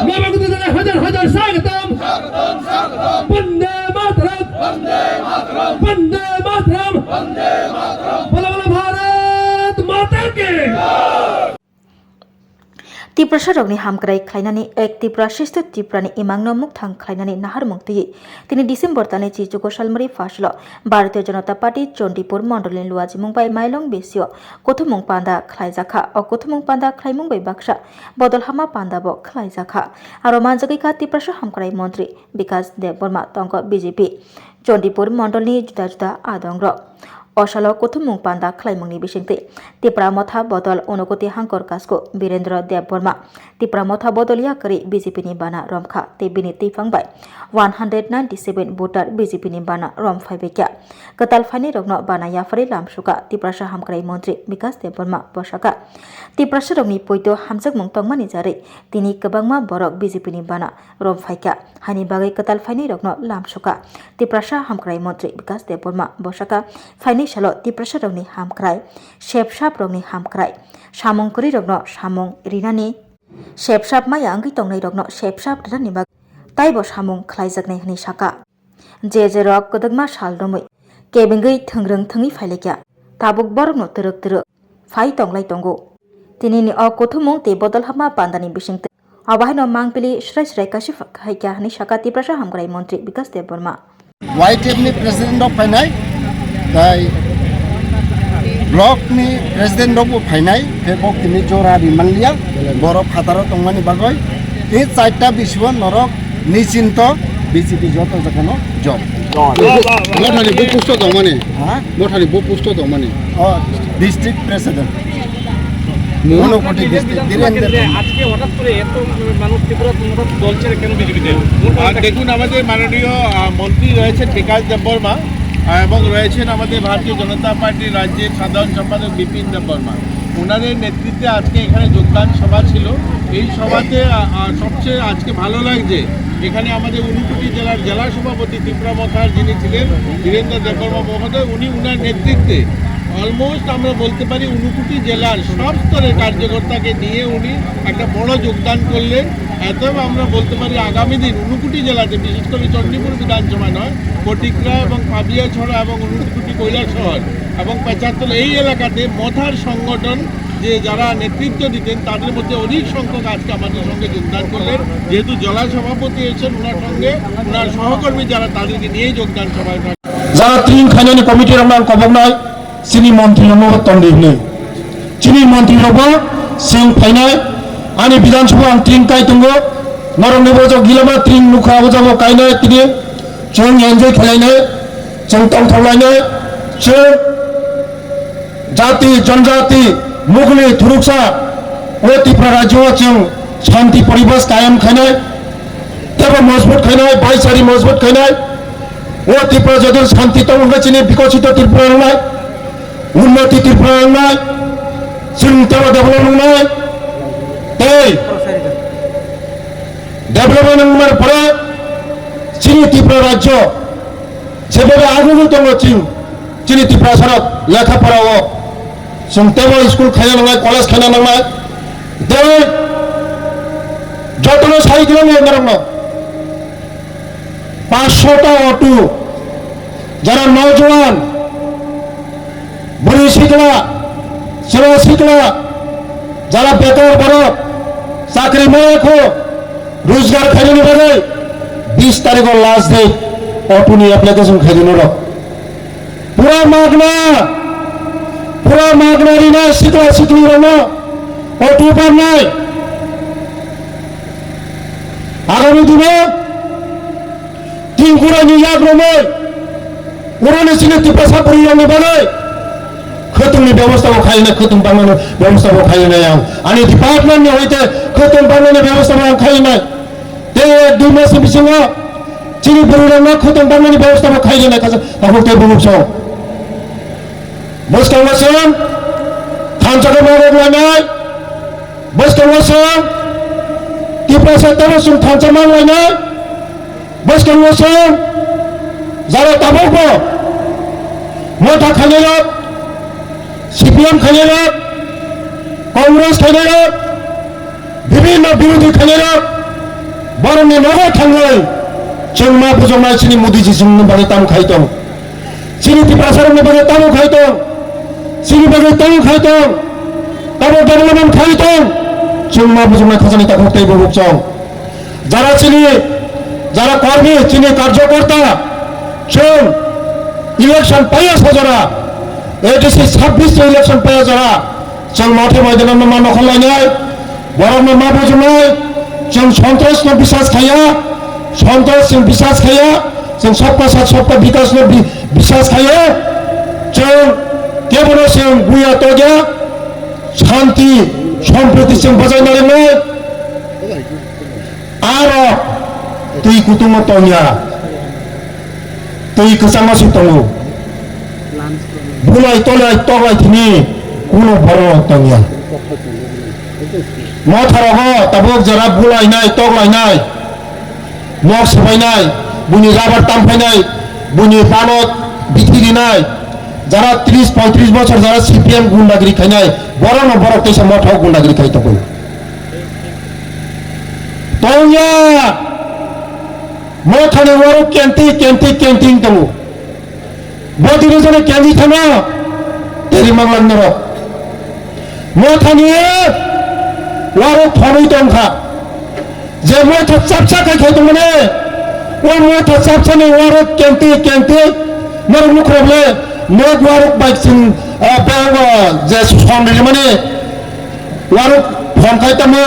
নবাগত জানাই হাজার হাজার স্বাগতম বন্দে মাতরম বন্দে মাতরম বলো বলো ভারত মাতা কে Tiprasa rokni hamkrai khlainani ek tipra shistu tiprani imangno mukthang khlainani nahar mungti tini December tani chichuko salmari faslo Bharatiya Janata Party Chondipur Mondolin luaji mungbai mailong besio kothumung panda khlaijakha o kothumung panda khlaimung bai baksha bodol hama panda bo khlaijakha aro manjagi kha tiprasa hamkrai mantri Bikas Debbarma tongko BJP Chondipur Mondolni juda juda adongro অশাল কোথমুং পান্দা খ্লাইমুংনি বিসিংতে Tipra মথা বদল অনুগতি হাঙ্কর কাসকো বীরেন্দ্র দেববর্মা তিপ্রা মথা বদলিয়া করি বিজেপিনি বানা রমখা তে বিনি তিফাংবাই 197 voter বিজেপিনি বানা রম ফাইবেকিয়া কতাল ফাইনি রগ্ন বানায়া ফরি লামসুকা তিপ্রাসা হামক্রাই মন্ত্রী বিকাশ দেববর্মা বসাকা তিপ্রাসা রগনি পৈতো হামজাক মুং তংমানি জারে তিনি কবাংমা বরক বিজেপিনি বানা রম ফাইকা হানি বাগै কতাল ফাইনি রগ্ন লামসুকা তিপ্রাসা হামক্রাই মন্ত্রী বিকাশ দেববর্মা বসাকা ফাইনি সালো তিপ্রাসা রগনি হামক্রাই শেপসাপ রগনি হামক্রাই সামংকরি রগ্ন সামং রিনানি শেপসাপ মায়া আঙ্গি তংনাই রগ্ন শেপসাপ রিনানি বাগ তাইব সামং খ্লাইজাকনাই হনি সাকা যে রক কদগমা সাল রमै কেবেঙ্গै थंग्रं थंगि फाइलेकिया ताबुक बरगनो तरक तरक फाइ तंगलाइ तंगो तिनिनि अ कोथुमं ते बदल हामा पान्दानि बिसिंते अबाहायनो मांगपिलि श्राय श्राय काशिफ हाइकिया हनि साका तिप्रासा हामग्राय मंत्री विकास देबबर्मा YTFनि प्रेसिडेन्ट अफ फाइनाय दाय ब्लकनि प्रेसिडेन्ट अफ फाइनाय फेबक तिनि जरा रिमानलिया बर फादार तंमानि बागय ए चारटा बिसुव नरक निचिन्त बिजेपि जत जखनो जब मठानि बो पोस्ट दं माने मठानि बो पोस्ट दं माने डिस्ट्रिक्ट प्रेसिडेन्ट মনোকটি ডিস্ট্রিক্ট ধীরেন্দ্র আজকে হঠাৎ করে এত মানুষ ত্রিপুরা দল ছেড়ে কেন বিজেপিতে দেখুন আমাদের মাননীয় মন্ত্রী রয়েছেন বিকাশ দেববর্মা এবং রয়েছেন আমাদের ভারতীয় জনতা পার্টির রাজ্যের সাধারণ সম্পাদক বিপিন দেববর্মা ওনাদের নেতৃত্বে আজকে এখানে যোগদান সভা ছিল এই সভাতে সবচেয়ে আজকে ভালো লাগছে এখানে আমাদের ঊনকোটি জেলার জেলা সভাপতি ত্রিপুরা মথার যিনি ছিলেন বীরেন্দ্র দেববর্মা মহোদয় উনি উনার নেতৃত্বে অলমোস্ট আমরা বলতে পারি ঊনকোটি জেলার সব স্তরের কার্যকর্তাকে নিয়ে উনি একটা বড় যোগদান করলেন এতএব আমরা বলতে পারি আগামী দিন ঊনকোটি জেলাতে বিশেষ করে চণ্ডীপুর বিধানসভা নয় কটিকরা এবং পাবিয়াছড়া এবং ঊনকোটি কৈলাসহর এবং পেচারতলা এই এলাকাতে মথার সংগঠন যে যারা নেতৃত্ব দিতেন তাদের মধ্যে অধিক সংখ্যক আজকে আমাদের সঙ্গে যোগদান করলেন যেহেতু জেলা সভাপতি হয়েছেন ওনার সঙ্গে ওনার সহকর্মী যারা তাদেরকে নিয়েই যোগদান সভায় যারা তিন খাইনানি কমিটির আমরা কবক নয় চিনি মন্ত্রী রব তন্ডিহনে চিনি মন্ত্রী রব সিং ফাইনাय आनि विधानसभा आं त्रिं काय दंगो नरनेबो जो गिलामा त्रिं नुखा बजाबो कायनाय तिनि जों एन्जय खालायनाय जों तंथलायनाय जों जाति जनजाति मुगली थुरुकसा ओ त्रिपुरा राज्य जों शांति परिवेश कायम खायनाय तेबो मजबूत खायनाय भाईचारी मजबूत खायनाय ओ त्रिपुरा जदर शांति तंग चिनि विकसित त्रिपुरा नाय उन्नति त्रिपुरा नाय जों तेबो डेभलपमेन्ट नाय डेभलपमेन्ट नंबर परे चिनी त्रिपुरा राज्य जेबो आगुनु दङ चिनी त्रिपुरा सरक लेखा फराओ जों तेबो स्कुल खायना नांनाय कलेज खायना नांनाय दे जतनो साइकेल नांगौ 500টা অটো যারা নওজোয়ান বুড়ি শিকলা ছেলে শিকলা যারা বেকার বড় চাকরি মেয়েখো रोजगार खाइदिनु बारे 20 तारिख लास्ट डेट अटोनि एप्लिकेशन खाइदिनु र पुरा मागना रिना सिक्ला सिक्ली रन अटो पार्नाय आगामी दिने तीन कुरा नियाग रमै उराने सिने तिपासा परियाने बारे खतुमनि व्यवस्थाखौ खाइना खतुम बानायनो व्यवस्थाखौ खाइनाय आं आंनि डिपार्टमेन्टनि हयते खतुम बानायनो व्यवस्थाखौ आं खाइनाय ते दुई मासनि बिसिङाव चिनि बुरुरांना खतुम बानायनो व्यवस्थाखौ खाइनाय दाखौ ते बुंसो बस्तावसों थानसाखौ मावलायनाय बस्तावसों तिपासा तबसों थानसा मावलायनाय बस्तावसों जारा ताबौबो मथा खाइनाय सीपीएम खाइनाय कांग्रेस खाइनाय विभिन्न विरोधी खाइनाय बरंनि नगो थाङै जों मा बुजोंनाय सिनि मोदीजी जोंनि बागै तामु खाय दं सिनि तिप्रासारनि बागै तामु खाय दं सिनि बागै तामु खाय दं तामु डेभेलपमेन्ट खाय दं जों मा बुजोंनाय खाजानि ताखौ तेबो बुकजों যারা কর্মী চিনি কার্যকর্তা जों ইলেকশন পাইয়া সাজরা এডিসি 26 ইলেকশন পাইয়া যারা जों মাঠে ময়দানে मा নখলাयनाय বরং मा बुजोंनाय जों सन्त्रासनो বিশ্বাস खाया सन्त्रास जों বিশ্বাস खाया जों सबका साथ सबका विकासनो বিশ্বাস खाया जों केवल जों बुया तोजा शान्ति सम्प्रीति जों बजायनानै आरो tui kutungo tonya tui kesangasi tongo bulai tolai tolai tini kuno baro tonya motharaho tabok jara bulai nai toglai nai nok sabai nai buni rabar tampai nai buni panot bitiri nai jara 30-35 বছর jara CPM gundagiri khainai boro no boro tesa mothao gundagiri khai toko tonya मोथाने वारो कैंटी तंगो Bodhi रिजने candy थाना तेरी मंगलन नरो मोथाने वारो फमी तंखा जे मोथा चापचा काय तंगने वो मोथा चापचा ने वारो कैंटी मर मुखरबले नोग वारो बाइक सिं बांग जे संग माने वारो फम काय तमा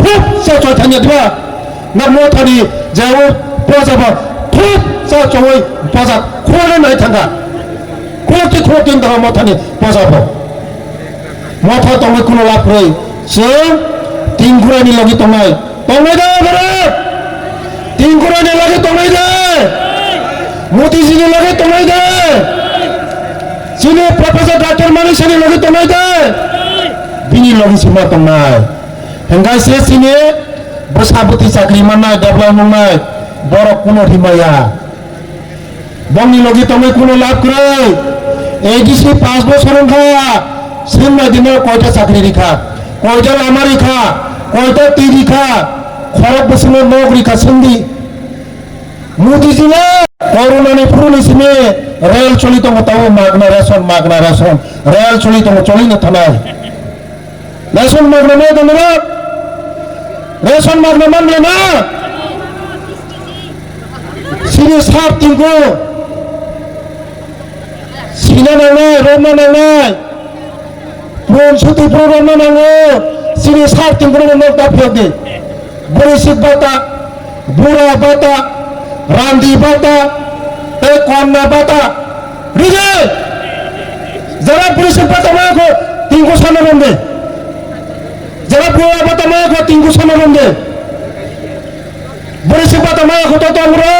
खूब से थाने दिबा ना मोथानी जेव पजाबा खूब सा चोय पजा खोले नाय थांगा खोटी दरा मथानि पजाबो मथा तंगे कुनो लाभ रय जों तिंगुरानि लागि तंगाय दे बरे तिंगुरानि लागि तंगाय दे मोदीजीनि लागि तंगाय दे सिनि प्रोफेसर डॉक्टर मानिसनि लागि तंगाय दे बिनि लागि सिमा तंगाय हेंगाय से सिनि बसाबती चाकरी माननाय डेभलप मावनाय बर कुनो हिमाया बंनि लगी तमे कुनो लाभ करे एडिसि 5 বছর খা सिमना दिनो কয়টা চাকরি রেখা কয়টা আমার রেখা কয়টা তি রেখা খরব বসনে নক রেখা সন্ধি মোদিজি না করোনানি ফুরনি সিমে রেল চলিত মতাও মাগনা রেশন রেল চলিত চলি না থানায় রেশন মাগনা নে দমরা रेशन मागना मानले ना सिनि साफ तिंगो सिना नांनाय रोमा नांनाय प्रोन सुति प्रोग्राम नांगो सिनि साफ तिंगो न दाफियादे बरिसिक बाता बुरा बाता रांदी बाता ते कोन्ना बाता रिजे जरा बरिसिक बाता माको तिंगो साना बंदे जरा बुआ बता मैं को तिंगु समय बंदे बड़े से बता मैं को तो हमरा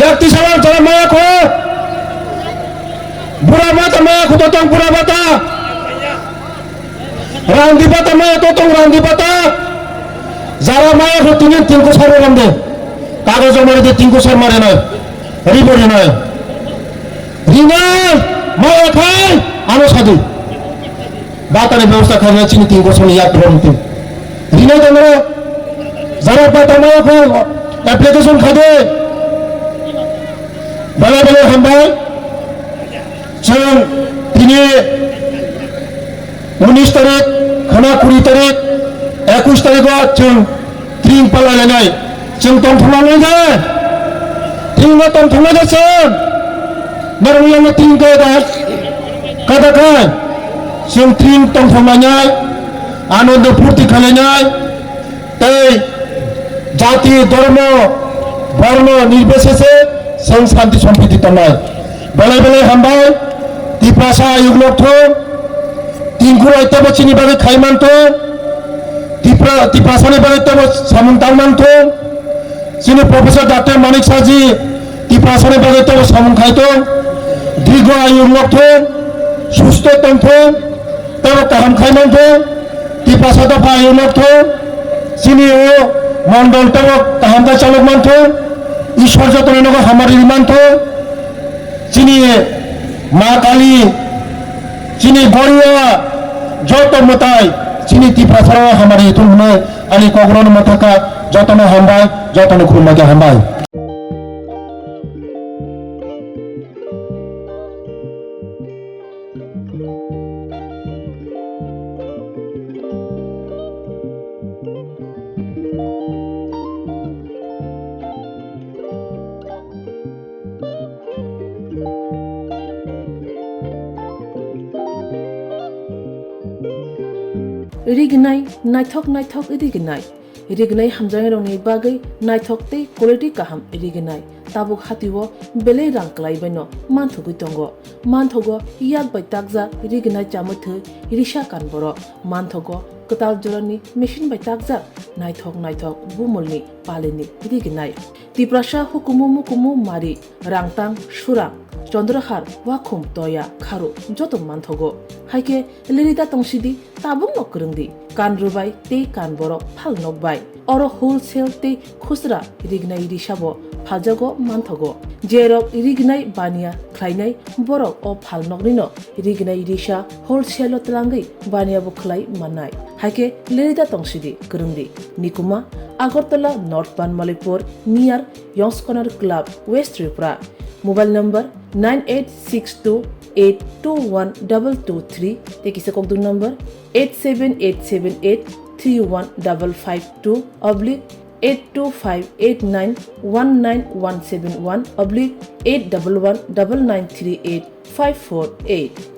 याक्ति सवाल जरा मैं को बुरा बता मैं को तो बुरा बता रांदी बता मैं तो रांदी बता जरा मैं को तिंगु समय बंदे कागज मारे दे तिंगु समय मारे ना रिबोरी ना रिना मैं खाई आनो सादी बाताने व्यवस्था करना चाहिए तीन वर्षों में याद रखते रिना दमरो जरा बाताने को एप्लीकेशन खादे बड़े हम भाई जों दिने 19 तारिख खाना 20 तारिख 21 तारिख जों ट्रेन पालायनाय जों तंथुनानै दे ट्रेनआ तंथुनाय जासिन नरमुलानो ट्रेन गदा कदाखाय जों ट्रेन तंथुनाय आनंद फुर्ति खालायनाय तै जाति धर्म वर्ण निर्विशेषे जों शांति सम्प्रीति तंनाय बेले हामबाय तिप्रासा युगलकथो तिंगुर ऐतबचिनि बागै खायमानथो तिप्रासानि बागै तब सामन्तांमानथो जोंनि प्रफेसर डॉक्टर मानिक साजी तिप्रासानि बागै तब सामन खायथो दीर्घ आयुगलकथो सुस्थ तंथो तब गाहाम खायमानथो तिप्रासा दफा आयुगलकथो जोंनि मंडल तब गाहाम चालक मानथो ईश्वर जतन हमारी मानथो चीनी माँ काली चीनी गौरिया जो तो मताई चीनी तिप्रासार हमारी तुम अली कग्रन मथका যতন হামবাই যতন খুলমাকে হামবাই Rignai, Naithok Rignai. Rignai Hamjangeroni Bagay, Naithok te quality kaham Rignai. Tabuk Hatiwo, Bele Ranklai Beno, Mantogutongo, Mantogo, Yad by Tagza, Rignai Jamatu, Irisha Kanboro, Mantogo, Kotal Jorani, Mission by Tagza, Naithok, Bumulni, Palini, Rignai. Tiprasha Hukumumu Mari, Rangtang, Shurang. Chondrahar, Wakum, Toya, Karu, Jotum Mantogo. Haike, Lirita Tongsidi, Tabung no Kurundi, Kan Rubai, Te Kan Boro, Pal no Bai, Oro Wholesale Te Kusra, Irignai Rishabo, Pajago, Mantogo, Jerok, Irignai Bania, Klainai, Borok, or Pal Nognino, Irignai Risha, Wholesale Tlangi, Bania Buklai, Manai. Haike, Lirita Tongsidi, Kurundi, Nikuma, Agortola, North Ban Malipur, near Yongs Corner Club, West Tripura. Mobile number 9862821223. Take a contact number 87878 31552/82589191171/8119938 548.